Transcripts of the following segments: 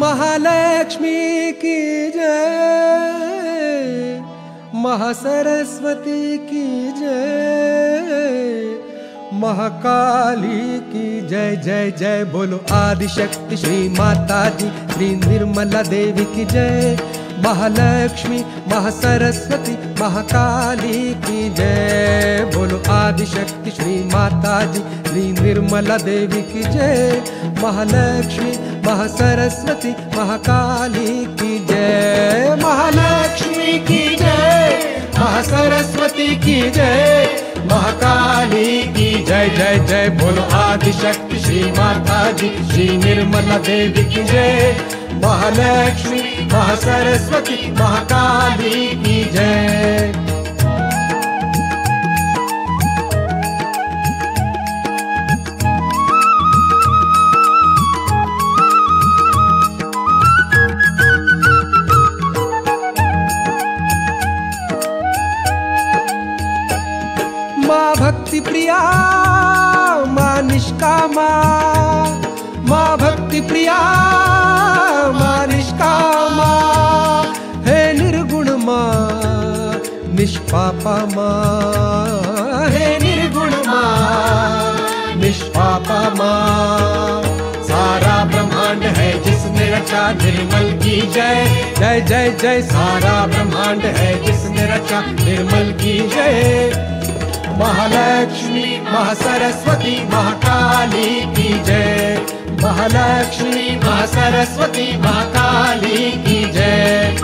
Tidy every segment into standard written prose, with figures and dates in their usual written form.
महालक्ष्मी की जय, महासरस्वती की जय, महाकाली की जय जय जय। बोलो आदिशक्ति श्री माता जी, श्री निर्मला देवी की जय। महालक्ष्मी महासरस्वती महाकाली की जय। बोलो आदिशक्ति श्री माता जी, श्री निर्मला देवी की जय। महालक्ष्मी महासरस्वती महाकाली की जय। महालक्ष्मी की जय, महासरस्वती की जय, महाकाली की जय जय जय। बोलो आदिशक्ति श्री माता जी, श्री निर्मला देवी की जय। महालक्ष्मी महासरस्वती महाकाली की जय। माँ भक्ति प्रिया, माँ निष्कामा, माँ भक्ति प्रिया, माँ निष्कामा, हे निर्गुण माँ निष्पापा माँ, हे निर्गुण माँ निष्पापा माँ। सारा ब्रह्मांड है जिसने रचा निर्मल की जय जय जय जय। सारा ब्रह्मांड है जिसने रचा निर्मल की जय। महालक्ष्मी महासरस्वती महाकाली की जय। महालक्ष्मी महासरस्वती महाकाली की जय।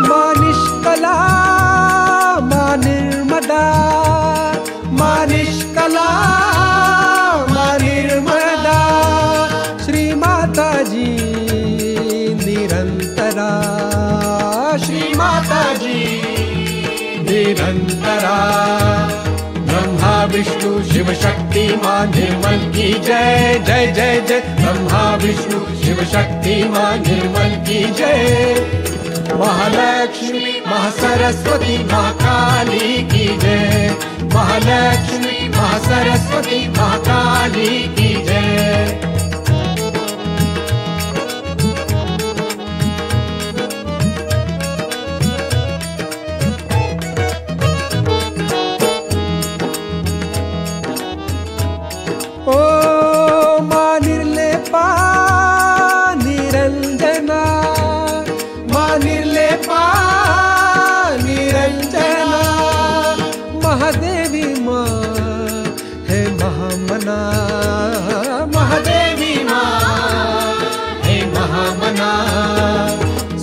माँ निष्कला, माँ निर्मदा, माँ निष्कला, माँ निर्मदा, श्री माता जी निरंतरा, श्री माता जी निरंतरा। ब्रह्मा विष्णु शिव शक्ति माँ निर्मल की जय जय जय जय। ब्रह्मा विष्णु शिव शक्ति माँ निर्मल की जय। महालक्ष्मी महासरस्वती महाकाली की जय। महालक्ष्मी महासरस्वती महाकाली की जय। ओ माँ निर्लेपा निरंजना, माँ निर्लेपा निरंजना, महादेवी माँ है महामना, महादेवी माँ है महामना।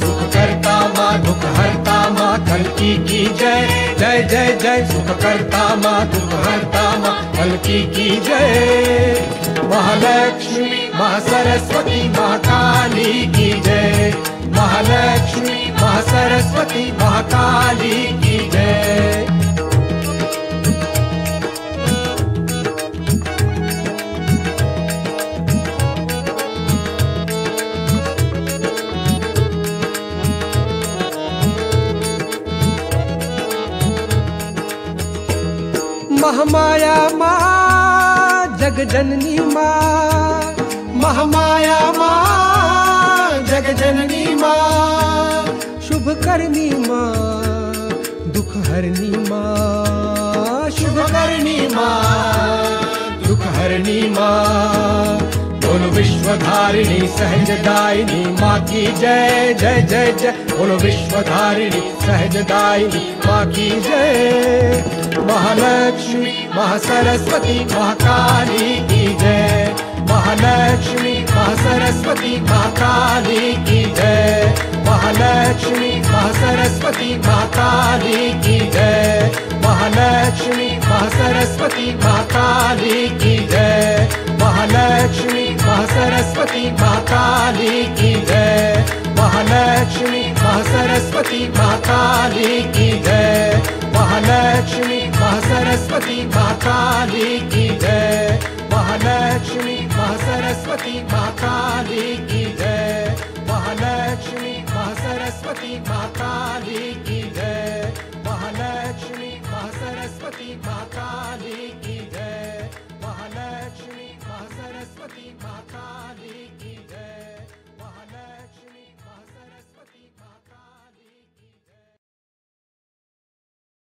सुख करता माँ दुख हरता माँ कल्की की जय जय जय जय। सुख करता माँ दुख हरता माँ कल्की की जय। महालक्ष्मी महासरस्वती महाकाली की जय। महालक्ष्मी महासरस्वती महाकाली की जय। महामाया माँ जगजननी माँ, महामाया माँ जगजननी माँ, शुभ करनी माँ दुख हरनी माँ, शुभ करनी माँ दुख हरनी माँ। बोलो विश्वधारिणी सहजदायिनी माँ की जय जय जय जय। बोलो विश्वधारिणी सहजदायिनी माँ की जय। महालक्ष्मी महासरस्वती महाकाली की जय। महालक्ष्मी महासरस्वती महाकाली की जय। महालक्ष्मी महासरस्वती महाकाली की जय। महालक्ष्मी महासरस्वती महाकाली की जय। महालक्ष्मी महासरस्वती महाकाली की जय। महालक्ष्मी महासरस्वती महाकाली की जय। महालक्ष्मी महासरस्वती महाकाली की जय। महालक्ष्मी महासरस्वती महाकाली की जय। महालक्ष्मी सरस्वती माँ काली की जय, महालक्ष्मी माँ सरस्वती माँ काली की जय, महालक्ष्मी माँ सरस्वती माँ काली की